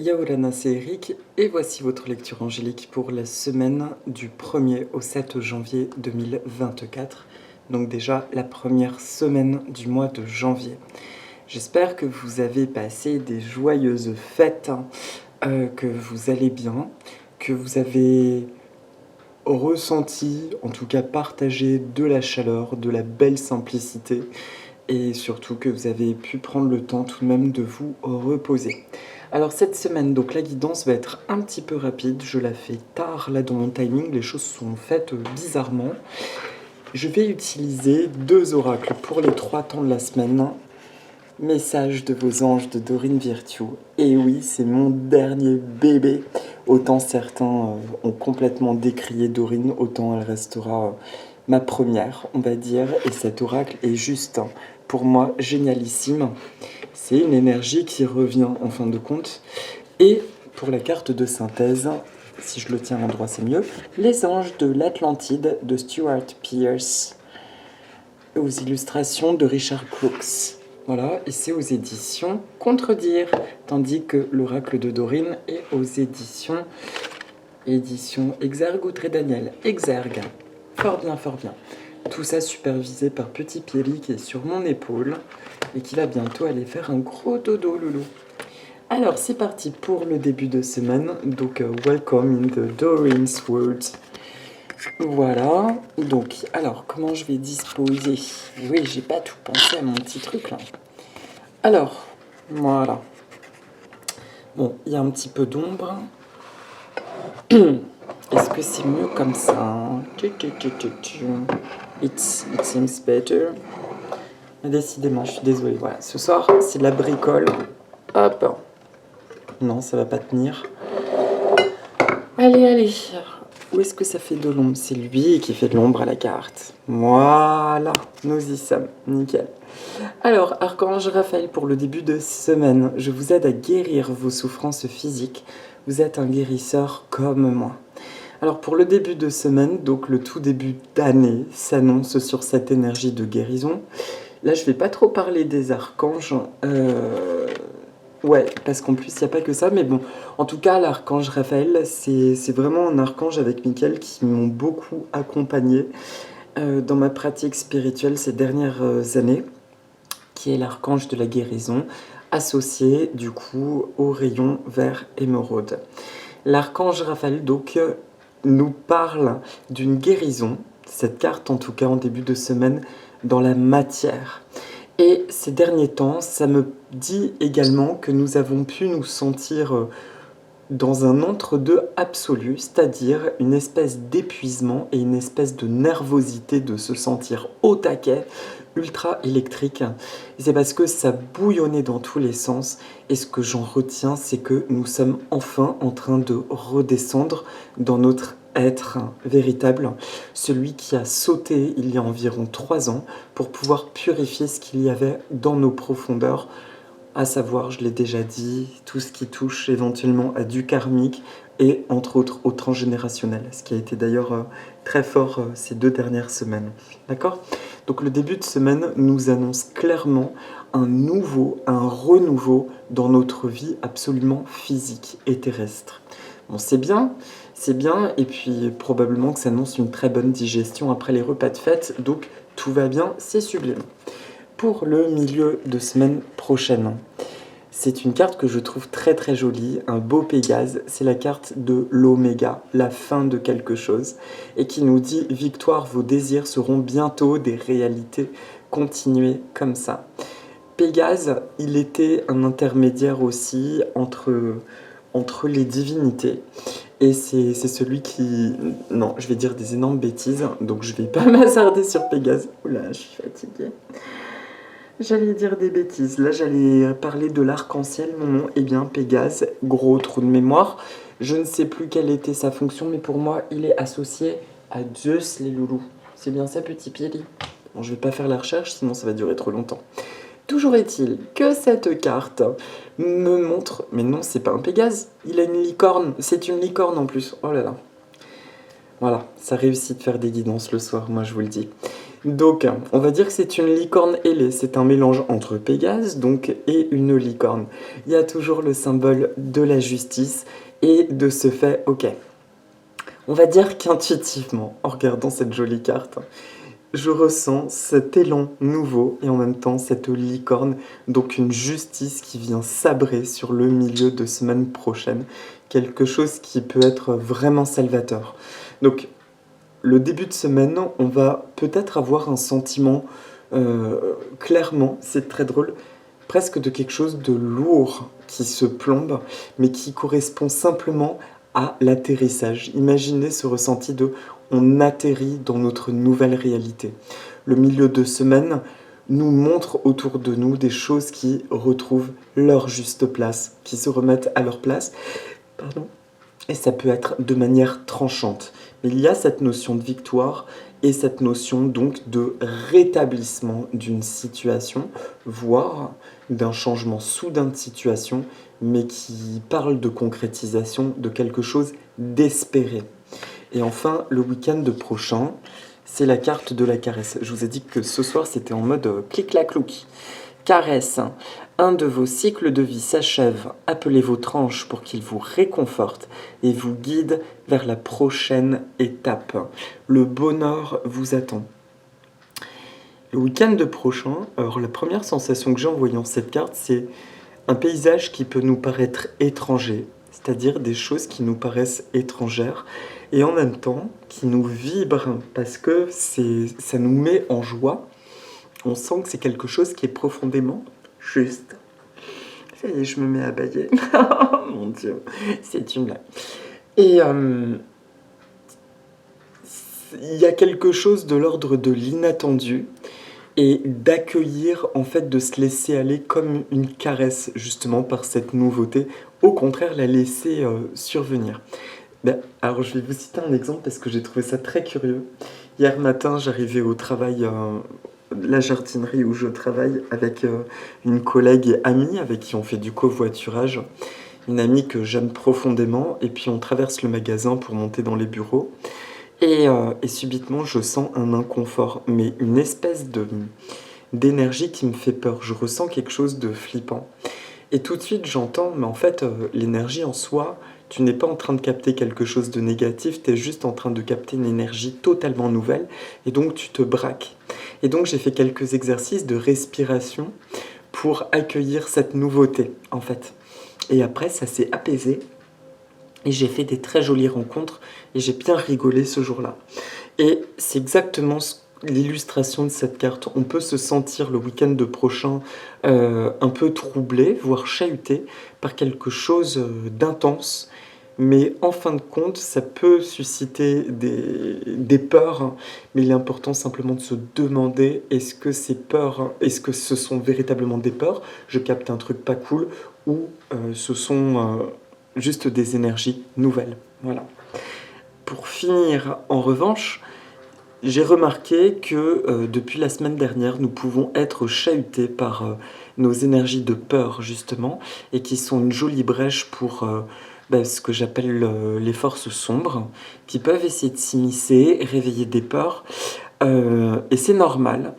Yaorana, c'est Eric et voici votre lecture angélique pour la semaine du 1er au 7 janvier 2024. Donc déjà la première semaine du mois de janvier. J'espère que vous avez passé des joyeuses fêtes, que vous allez bien, que vous avez ressenti, en tout cas partagé de la chaleur, de la belle simplicité et surtout que vous avez pu prendre le temps tout de même de vous reposer. Alors cette semaine, donc la guidance va être un petit peu rapide, je la fais tard là dans mon timing, les choses sont faites bizarrement. Je vais utiliser 2 oracles pour les 3 temps de la semaine. Message de vos anges de Dorine Virtue. Et oui, c'est mon dernier bébé. Autant certains ont complètement décrié Dorine, autant elle restera ma première, on va dire. Et cet oracle est juste, pour moi, génialissime. C'est une énergie qui revient en fin de compte. Et pour la carte de synthèse, si je le tiens à l'endroit c'est mieux, les anges de l'Atlantide de Stuart Pearce, aux illustrations de Richard Brooks. Voilà, et c'est aux éditions Contredire, tandis que l'oracle de Dorine est aux éditions Exergue ou Trait Daniel. Exergue. Fort bien, fort bien. Tout ça supervisé par Petit Pierry qui est sur mon épaule et qui va bientôt aller faire un gros dodo, loulou. Alors, c'est parti pour le début de semaine. Donc, welcome in the Doreen's World. Voilà. Donc, alors, comment je vais disposer? Oui, j'ai pas tout pensé à mon petit truc là. Alors, voilà. Bon, il y a un petit peu d'ombre. Est-ce que c'est mieux comme ça? It seems better. Mais décidément, je suis désolée. Voilà, ce soir, c'est de la bricole. Hop. Non, ça va pas tenir. Allez, allez. Où est-ce que ça fait de l'ombre? C'est lui qui fait de l'ombre à la carte. Voilà, nous y sommes. Nickel. Alors, Archange Raphaël, pour le début de semaine, je vous aide à guérir vos souffrances physiques. Vous êtes un guérisseur comme moi. Alors, pour le début de semaine, donc le tout début d'année, s'annonce sur cette énergie de guérison. Là, je vais pas trop parler des archanges. Ouais, parce qu'en plus, il n'y a pas que ça. Mais bon, en tout cas, l'archange Raphaël, c'est vraiment un archange avec Michael qui m'ont beaucoup accompagné dans ma pratique spirituelle ces dernières années, qui est l'archange de la guérison, associé du coup au rayon vert émeraude. L'archange Raphaël, donc, nous parle d'une guérison, cette carte en tout cas en début de semaine, dans la matière. Et ces derniers temps, ça me dit également que nous avons pu nous sentir dans un entre-deux absolu, c'est-à-dire une espèce d'épuisement et une espèce de nervosité de se sentir au taquet, ultra électrique. Et c'est parce que ça bouillonnait dans tous les sens. Et ce que j'en retiens, c'est que nous sommes enfin en train de redescendre dans notre être véritable, celui qui a sauté il y a environ 3 ans pour pouvoir purifier ce qu'il y avait dans nos profondeurs, à savoir, je l'ai déjà dit, tout ce qui touche éventuellement à du karmique et entre autres au transgénérationnel, ce qui a été d'ailleurs très fort ces 2 dernières semaines. D'accord? Donc le début de semaine nous annonce clairement un renouveau dans notre vie absolument physique et terrestre. Bon, c'est bien, et puis probablement que ça annonce une très bonne digestion après les repas de fête, donc tout va bien, c'est sublime. Pour le milieu de semaine prochaine, c'est une carte que je trouve très très jolie, un beau Pégase, c'est la carte de l'Oméga, la fin de quelque chose, et qui nous dit « Victoire, vos désirs seront bientôt des réalités, continuez comme ça ». Pégase, il était un intermédiaire aussi entre les divinités. Et c'est celui qui... Non, je vais dire des énormes bêtises, donc je vais pas m'hasarder sur Pégase. Oula, je suis fatiguée. J'allais dire des bêtises. Là, j'allais parler de l'arc-en-ciel. Non, eh bien, Pégase, gros trou de mémoire. Je ne sais plus quelle était sa fonction, mais pour moi, il est associé à Zeus, les loulous. C'est bien ça, Petit Pierry? Bon, je vais pas faire la recherche, sinon ça va durer trop longtemps. Toujours est-il que cette carte me montre... Mais non, c'est pas un Pégase, il a une licorne. C'est une licorne en plus. Oh là là. Voilà, ça réussit de faire des guidances le soir, moi je vous le dis. Donc, on va dire que c'est une licorne ailée. C'est un mélange entre Pégase donc, et une licorne. Il y a toujours le symbole de la justice et de ce fait, ok. On va dire qu'intuitivement, en regardant cette jolie carte, je ressens cet élan nouveau et en même temps cette licorne, donc une justice qui vient sabrer sur le milieu de semaine prochaine, quelque chose qui peut être vraiment salvateur. Donc le début de semaine, on va peut-être avoir un sentiment, clairement, c'est très drôle, presque de quelque chose de lourd qui se plombe, mais qui correspond simplement à l'atterrissage. Imaginez ce ressenti de on atterrit dans notre nouvelle réalité. Le milieu de semaine nous montre autour de nous des choses qui retrouvent leur juste place, qui se remettent à leur place. Pardon. Et ça peut être de manière tranchante. Mais il y a cette notion de victoire et cette notion donc de rétablissement d'une situation, voire d'un changement soudain de situation, mais qui parle de concrétisation de quelque chose d'espéré. Et enfin, le week-end prochain, c'est la carte de la caresse. Je vous ai dit que ce soir, c'était en mode clic-clac-clouc. Caresse, un de vos cycles de vie s'achève. Appelez votre ange pour qu'il vous réconforte et vous guide vers la prochaine étape. Le bonheur vous attend. Le week-end prochain, alors la première sensation que j'ai en voyant cette carte, c'est un paysage qui peut nous paraître étranger, c'est-à-dire des choses qui nous paraissent étrangères et en même temps qui nous vibrent parce que ça nous met en joie. On sent que c'est quelque chose qui est profondément juste. Ça y est, je me mets à bailler. Mon Dieu, c'est une blague. Et il y a quelque chose de l'ordre de l'inattendu et d'accueillir, en fait, de se laisser aller comme une caresse, justement, par cette nouveauté. Au contraire, la laisser survenir. Alors, je vais vous citer un exemple parce que j'ai trouvé ça très curieux. Hier matin, j'arrivais au travail, la jardinerie où je travaille, avec une collègue et amie avec qui on fait du covoiturage. Une amie que j'aime profondément. Et puis, on traverse le magasin pour monter dans les bureaux. Et subitement, je sens un inconfort, mais une espèce d'énergie qui me fait peur. Je ressens quelque chose de flippant. Et tout de suite, j'entends, mais en fait, l'énergie en soi, tu n'es pas en train de capter quelque chose de négatif, tu es juste en train de capter une énergie totalement nouvelle, et donc tu te braques. Et donc j'ai fait quelques exercices de respiration pour accueillir cette nouveauté, en fait. Et après, ça s'est apaisé, et j'ai fait des très jolies rencontres, et j'ai bien rigolé ce jour-là. Et c'est exactement l'illustration de cette carte. On peut se sentir le week-end prochain un peu troublé, voire chahuté par quelque chose d'intense. Mais en fin de compte, ça peut susciter des peurs. Mais il est important simplement de se demander est-ce que ces peurs, est-ce que ce sont véritablement des peurs, je capte un truc pas cool, ou ce sont juste des énergies nouvelles. Voilà. Pour finir, en revanche, j'ai remarqué que depuis la semaine dernière, nous pouvons être chahutés par nos énergies de peur, justement, et qui sont une jolie brèche pour ce que j'appelle les forces sombres, qui peuvent essayer de s'immiscer, réveiller des peurs, et c'est normal.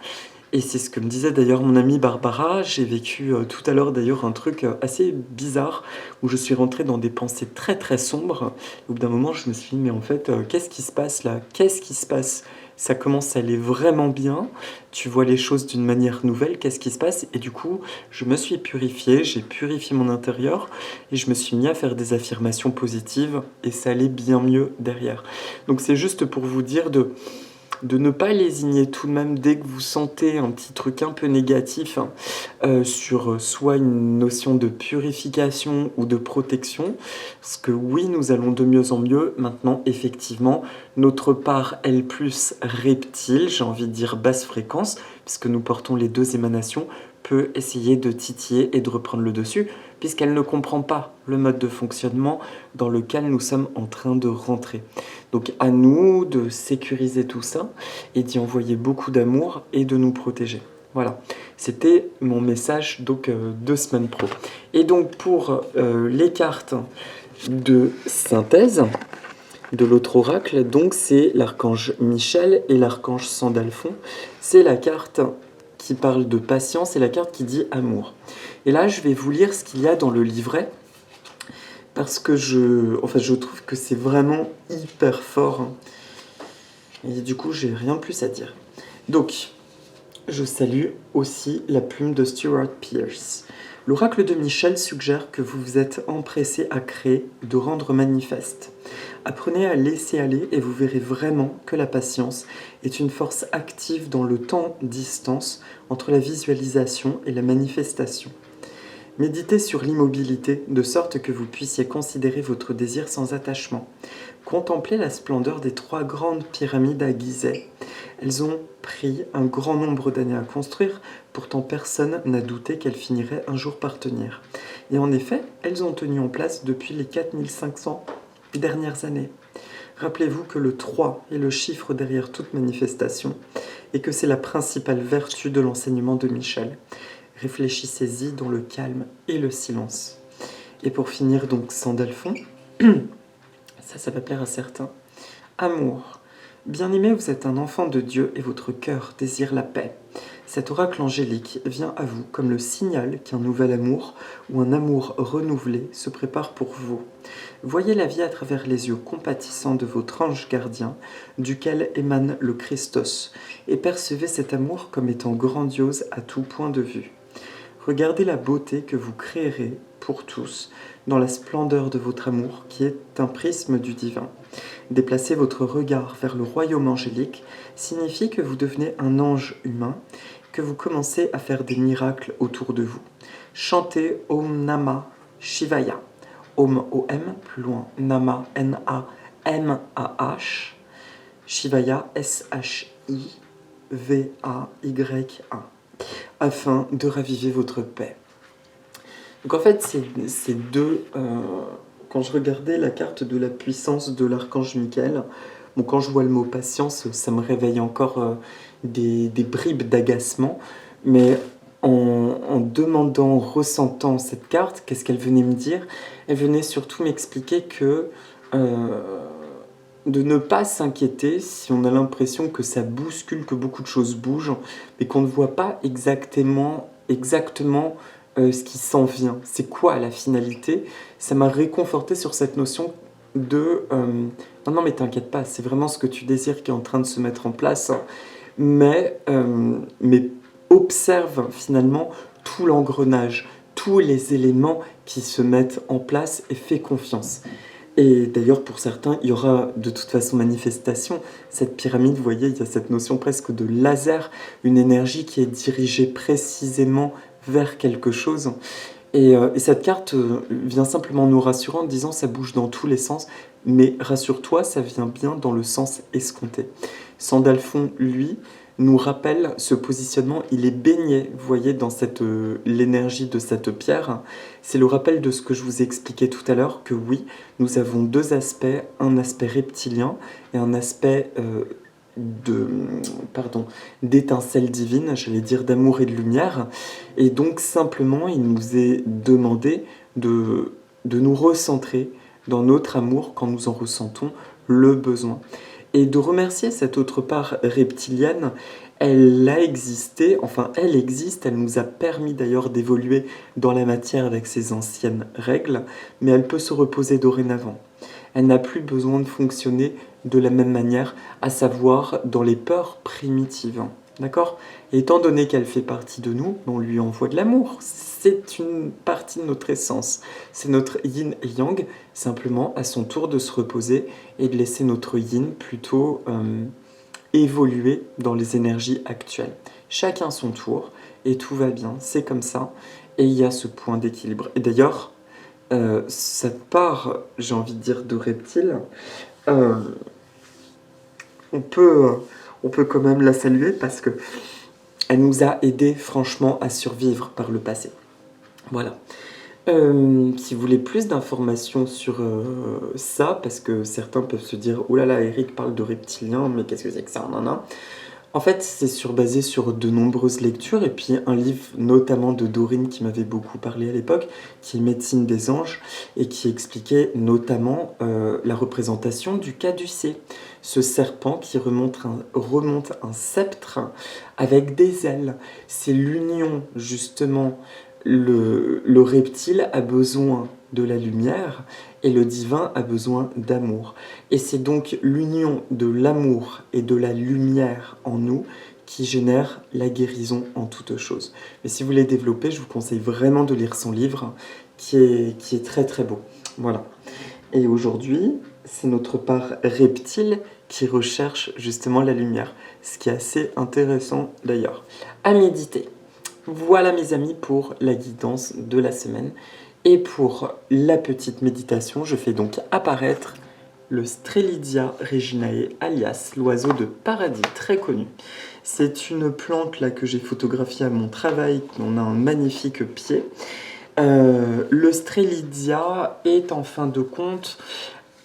Et c'est ce que me disait d'ailleurs mon amie Barbara. J'ai vécu tout à l'heure d'ailleurs un truc assez bizarre où je suis rentrée dans des pensées très très sombres. Au bout d'un moment, je me suis dit, mais en fait, qu'est-ce qui se passe là? Qu'est-ce qui se passe? Ça commence à aller vraiment bien. Tu vois les choses d'une manière nouvelle. Qu'est-ce qui se passe? Et du coup, je me suis purifiée, j'ai purifié mon intérieur et je me suis mis à faire des affirmations positives et ça allait bien mieux derrière. Donc c'est juste pour vous dire de ne pas lésigner tout de même dès que vous sentez un petit truc un peu négatif sur soit une notion de purification ou de protection. Parce que oui, nous allons de mieux en mieux. Maintenant, effectivement, notre part L+, reptile, j'ai envie de dire basse fréquence, puisque nous portons les deux émanations, peut essayer de titiller et de reprendre le dessus, puisqu'elle ne comprend pas le mode de fonctionnement dans lequel nous sommes en train de rentrer. Donc à nous de sécuriser tout ça et d'y envoyer beaucoup d'amour et de nous protéger. Voilà, c'était mon message donc de Semaine Pro. Et donc pour les cartes de synthèse, de l'autre oracle, donc c'est l'archange Michel et l'archange Sandalphon. C'est la carte qui parle de patience et la carte qui dit amour. Et là, je vais vous lire ce qu'il y a dans le livret, parce que je trouve que c'est vraiment hyper fort. Et du coup, j'ai rien de plus à dire. Donc, je salue aussi la plume de Stuart Pearce. L'oracle de Michel suggère que vous vous êtes empressé à créer, de rendre manifeste. Apprenez à laisser aller et vous verrez vraiment que la patience est une force active dans le temps-distance entre la visualisation et la manifestation. Méditez sur l'immobilité de sorte que vous puissiez considérer votre désir sans attachement. Contemplez la splendeur des 3 grandes pyramides à Gizeh. Elles ont pris un grand nombre d'années à construire, pourtant personne n'a douté qu'elles finiraient un jour par tenir. Et en effet, elles ont tenu en place depuis les 4500 dernières années. Rappelez-vous que le 3 est le chiffre derrière toute manifestation et que c'est la principale vertu de l'enseignement de Michel. Réfléchissez-y dans le calme et le silence. Et pour finir donc Sandalphon, ça va plaire à certains. Amour. Bien-aimé, vous êtes un enfant de Dieu et votre cœur désire la paix. Cet oracle angélique vient à vous comme le signal qu'un nouvel amour ou un amour renouvelé se prépare pour vous. Voyez la vie à travers les yeux compatissants de votre ange gardien, duquel émane le Christos, et percevez cet amour comme étant grandiose à tout point de vue. Regardez la beauté que vous créerez pour tous dans la splendeur de votre amour qui est un prisme du divin. Déplacer votre regard vers le royaume angélique signifie que vous devenez un ange humain, que vous commencez à faire des miracles autour de vous. Chantez Om Namah Shivaya. Om O-M, plus loin, Nama N-A-M-A-H, Shivaya S-H-I-V-A-Y-A, afin de raviver votre paix. Donc en fait, ces deux... quand je regardais la carte de la puissance de l'archange Michael, bon, quand je vois le mot patience, ça me réveille encore des bribes d'agacement, mais en demandant, ressentant cette carte, qu'est-ce qu'elle venait me dire? Elle venait surtout m'expliquer que de ne pas s'inquiéter si on a l'impression que ça bouscule, que beaucoup de choses bougent, mais qu'on ne voit pas exactement ce qui s'en vient. C'est quoi la finalité? Ça m'a réconforté sur cette notion de non mais t'inquiète pas, c'est vraiment ce que tu désires qui est en train de se mettre en place, mais observe finalement tout l'engrenage, tous les éléments qui se mettent en place et fais confiance. Et d'ailleurs, pour certains, il y aura de toute façon manifestation. Cette pyramide, vous voyez, il y a cette notion presque de laser, une énergie qui est dirigée précisément vers quelque chose. Et cette carte vient simplement nous rassurer en disant ça bouge dans tous les sens, mais rassure-toi, ça vient bien dans le sens escompté. Sandalphon, lui, nous rappelle ce positionnement, il est baigné, vous voyez, dans l'énergie de cette pierre. C'est le rappel de ce que je vous ai expliqué tout à l'heure, que oui, nous avons deux aspects, un aspect reptilien et un aspect d'étincelle divine, j'allais dire d'amour et de lumière. Et donc simplement, il nous est demandé de nous recentrer dans notre amour quand nous en ressentons le besoin. Et de remercier cette autre part reptilienne, elle a existé, enfin elle existe, elle nous a permis d'ailleurs d'évoluer dans la matière avec ses anciennes règles, mais elle peut se reposer dorénavant. Elle n'a plus besoin de fonctionner de la même manière, à savoir dans les peurs primitives. D'accord? Et étant donné qu'elle fait partie de nous, on lui envoie de l'amour. C'est une partie de notre essence. C'est notre yin et yang, simplement à son tour de se reposer et de laisser notre yin plutôt évoluer dans les énergies actuelles. Chacun son tour et tout va bien, c'est comme ça. Et il y a ce point d'équilibre. Et d'ailleurs, cette part, j'ai envie de dire, de reptile, on peut quand même la saluer parce que elle nous a aidés franchement à survivre par le passé. Voilà. Si vous voulez plus d'informations sur ça, parce que certains peuvent se dire « Oh là là, Eric parle de reptiliens, mais qu'est-ce que c'est que ça ?» En fait, basé sur de nombreuses lectures et puis un livre notamment de Dorine qui m'avait beaucoup parlé à l'époque, qui est Médecine des anges et qui expliquait notamment la représentation du caducée, ce serpent qui remonte un sceptre avec des ailes. C'est l'union justement, le reptile a besoin de la lumière et le divin a besoin d'amour. Et c'est donc l'union de l'amour et de la lumière en nous qui génère la guérison en toute chose. Mais si vous voulez développer, je vous conseille vraiment de lire son livre qui est très très beau. Voilà. Et aujourd'hui, c'est notre part reptile qui recherche justement la lumière, ce qui est assez intéressant d'ailleurs. À méditer. Voilà mes amis pour la guidance de la semaine. Et pour la petite méditation, je fais donc apparaître le Strelitzia reginae, alias l'oiseau de paradis, très connu. C'est une plante là que j'ai photographiée à mon travail, qui en a un magnifique pied. Le Strelitzia est en fin de compte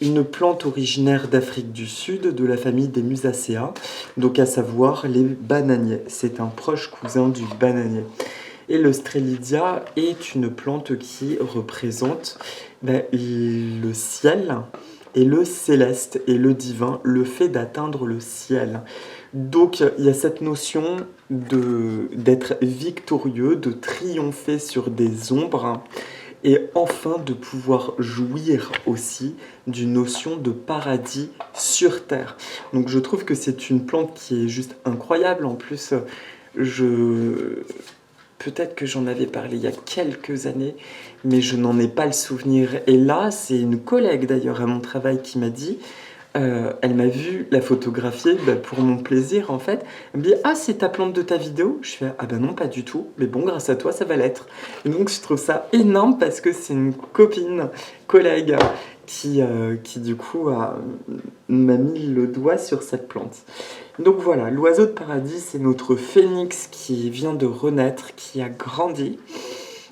une plante originaire d'Afrique du Sud, de la famille des Musaceae, donc à savoir les bananiers. C'est un proche cousin du bananier. Et le Strelitzia est une plante qui représente le ciel et le céleste et le divin, le fait d'atteindre le ciel. Donc il y a cette notion d'être victorieux, de triompher sur des ombres et enfin de pouvoir jouir aussi d'une notion de paradis sur terre. Donc je trouve que c'est une plante qui est juste incroyable. En plus, je peut-être que j'en avais parlé il y a quelques années, mais je n'en ai pas le souvenir. Et là, c'est une collègue d'ailleurs à mon travail qui m'a dit, elle m'a vu la photographier pour mon plaisir en fait. Elle me dit ah c'est ta plante de ta vidéo. Je fais ah ben non pas du tout, mais bon grâce à toi ça va l'être. Et donc je trouve ça énorme parce que c'est une copine, collègue qui du coup m'a mis le doigt sur cette plante. Donc voilà, l'oiseau de paradis, c'est notre phénix qui vient de renaître, qui a grandi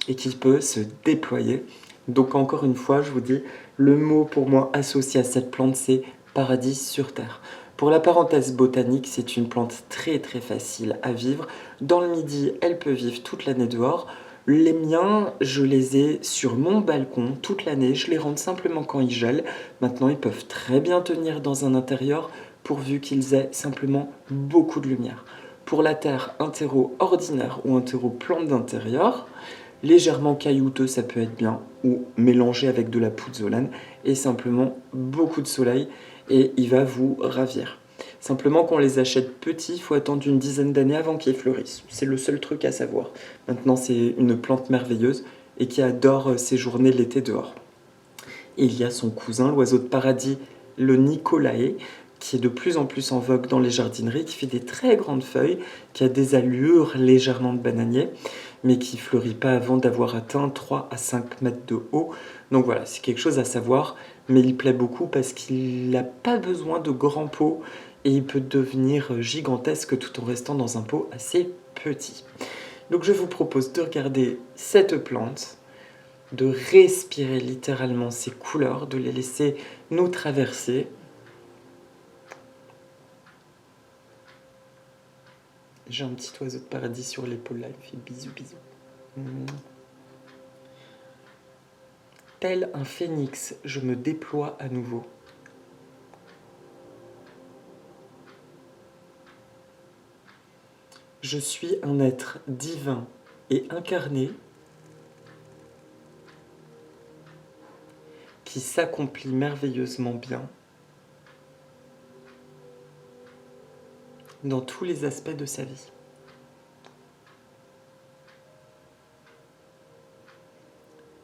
et qui peut se déployer. Donc encore une fois, je vous dis, le mot pour moi associé à cette plante, c'est paradis sur terre. Pour la parenthèse botanique, c'est une plante très très facile à vivre. Dans le midi, elle peut vivre toute l'année dehors. Les miens, je les ai sur mon balcon toute l'année. Je les rentre simplement quand ils gèlent. Maintenant, ils peuvent très bien tenir dans un intérieur pourvu qu'ils aient simplement beaucoup de lumière. Pour la terre, un terreau ordinaire ou un terreau plante d'intérieur, légèrement caillouteux, ça peut être bien, ou mélangé avec de la pouzzolane, et simplement beaucoup de soleil, et il va vous ravir. Simplement, qu'on les achète petits, il faut attendre une dizaine d'années avant qu'ils fleurissent. C'est le seul truc à savoir. Maintenant, c'est une plante merveilleuse et qui adore séjourner l'été dehors. Et il y a son cousin, l'oiseau de paradis, le Nicolae, qui est de plus en plus en vogue dans les jardineries, qui fait des très grandes feuilles, qui a des allures légèrement de bananier, mais qui fleurit pas avant d'avoir atteint 3 à 5 mètres de haut. Donc voilà, c'est quelque chose à savoir, mais il plaît beaucoup parce qu'il n'a pas besoin de grands pots et il peut devenir gigantesque tout en restant dans un pot assez petit. Donc je vous propose de regarder cette plante, de respirer littéralement ces couleurs, de les laisser nous traverser. J'ai un petit oiseau de paradis sur l'épaule là, il fait bisous bisous. Tel un phénix, je me déploie à nouveau. Je suis un être divin et incarné qui s'accomplit merveilleusement bien dans tous les aspects de sa vie.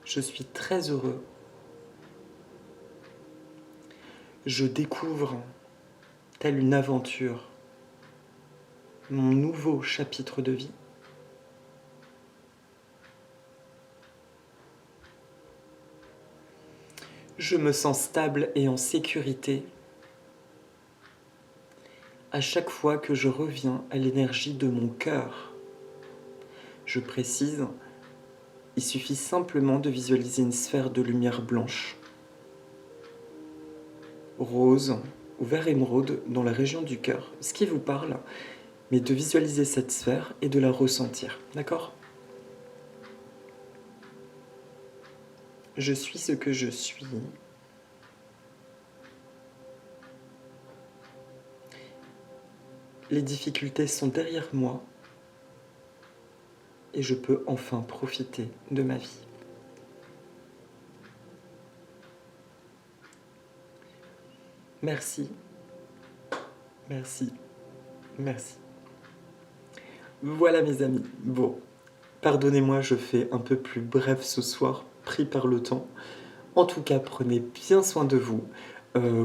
Je suis très heureux. Je découvre, telle une aventure, mon nouveau chapitre de vie. Je me sens stable et en sécurité à chaque fois que je reviens à l'énergie de mon cœur. Je précise, il suffit simplement de visualiser une sphère de lumière blanche, rose ou vert émeraude dans la région du cœur. Ce qui vous parle, mais de visualiser cette sphère et de la ressentir, d'accord? Je suis ce que je suis. Les difficultés sont derrière moi et je peux enfin profiter de ma vie. Merci, merci, merci. Voilà mes amis. Bon, pardonnez-moi, je fais un peu plus bref ce soir, pris par le temps. En tout cas, prenez bien soin de vous.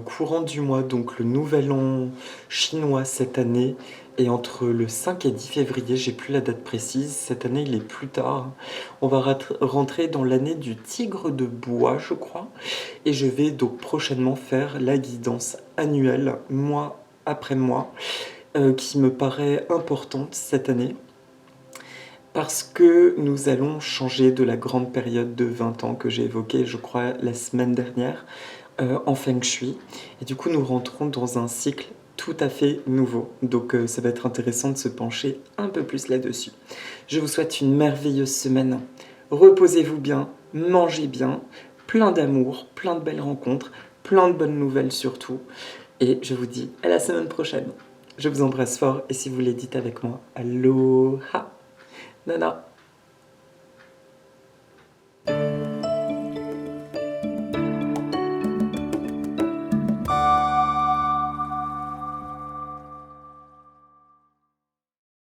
Courant du mois, donc le nouvel an chinois cette année, et entre le 5 et 10 février, j'ai plus la date précise, cette année il est plus tard. On va rentrer dans l'année du tigre de bois, je crois, et je vais donc prochainement faire la guidance annuelle, mois après mois, qui me paraît importante cette année. Parce que nous allons changer de la grande période de 20 ans que j'ai évoquée, je crois, la semaine dernière, en Feng Shui. Et du coup, nous rentrons dans un cycle tout à fait nouveau. Donc, ça va être intéressant de se pencher un peu plus là-dessus. Je vous souhaite une merveilleuse semaine. Reposez-vous bien, mangez bien, plein d'amour, plein de belles rencontres, plein de bonnes nouvelles surtout. Et je vous dis à la semaine prochaine. Je vous embrasse fort et si vous voulez, dites avec moi Aloha Nana.